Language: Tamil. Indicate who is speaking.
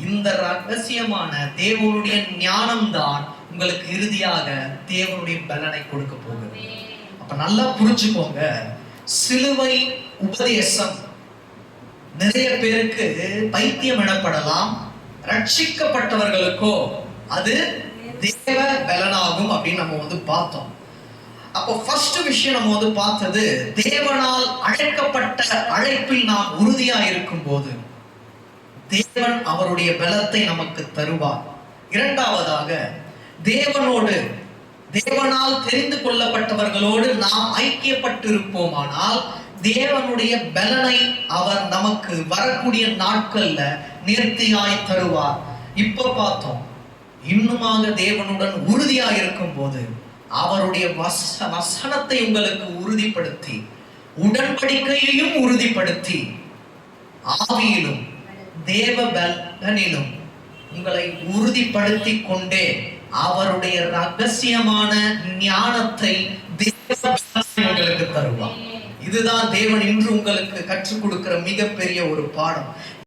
Speaker 1: இந்த ரகசியமான தேவனுடைய ஞானம் தான் உங்களுக்கு இறுதியாக தேவனுடைய பலனை கொடுக்க போகுது. அப்ப நல்லா புரிஞ்சுக்கோங்க, சிலுவை உபதேசம் நிறைய பேருக்கு பைத்தியம் எனப்படலாம், ரட்சிக்கப்பட்டவர்களுக்கோ அது தேவ பலனாகும் அப்படின்னு நம்ம பார்த்தோம். அப்போ ஃபர்ஸ்ட் விஷயம் நம்ம பார்த்தது, தேவனால் அழைக்கப்பட்ட அழைப்பில் நாம் உறுதியா இருக்கும் போது தேவன் அவருடைய பலத்தை நமக்கு தருவார். இரண்டாவதாக, தேவனால் தெரிந்து கொள்ளப்பட்டவர்களோடு நாம் ஐக்கியப்பட்டிருப்போமானால் தேவனுடைய பலனை அவர் நமக்கு வரக்கூடிய நாட்கள்ல நேர்த்தியாய் தருவார். இப்ப பார்த்தோம், இன்னுமாக தேவனுடன் உறுதியா இருக்கும் போது அவருடைய வசனத்தை உங்களுக்கு உறுதிப்படுத்தி, உடன்படிக்கையையும் உறுதிப்படுத்தி, ஆவியிலும் தேவ பலனிலும் உங்களை உறுதிப்படுத்தி கொண்டே அவருடைய ரகசியமான ஞானத்தை உங்களுக்கு தருவார். இதுதான் தேவன் இன்று உங்களுக்கு கற்றுக் கொடுக்கிற மிகப்பெரிய ஒரு பாடம்.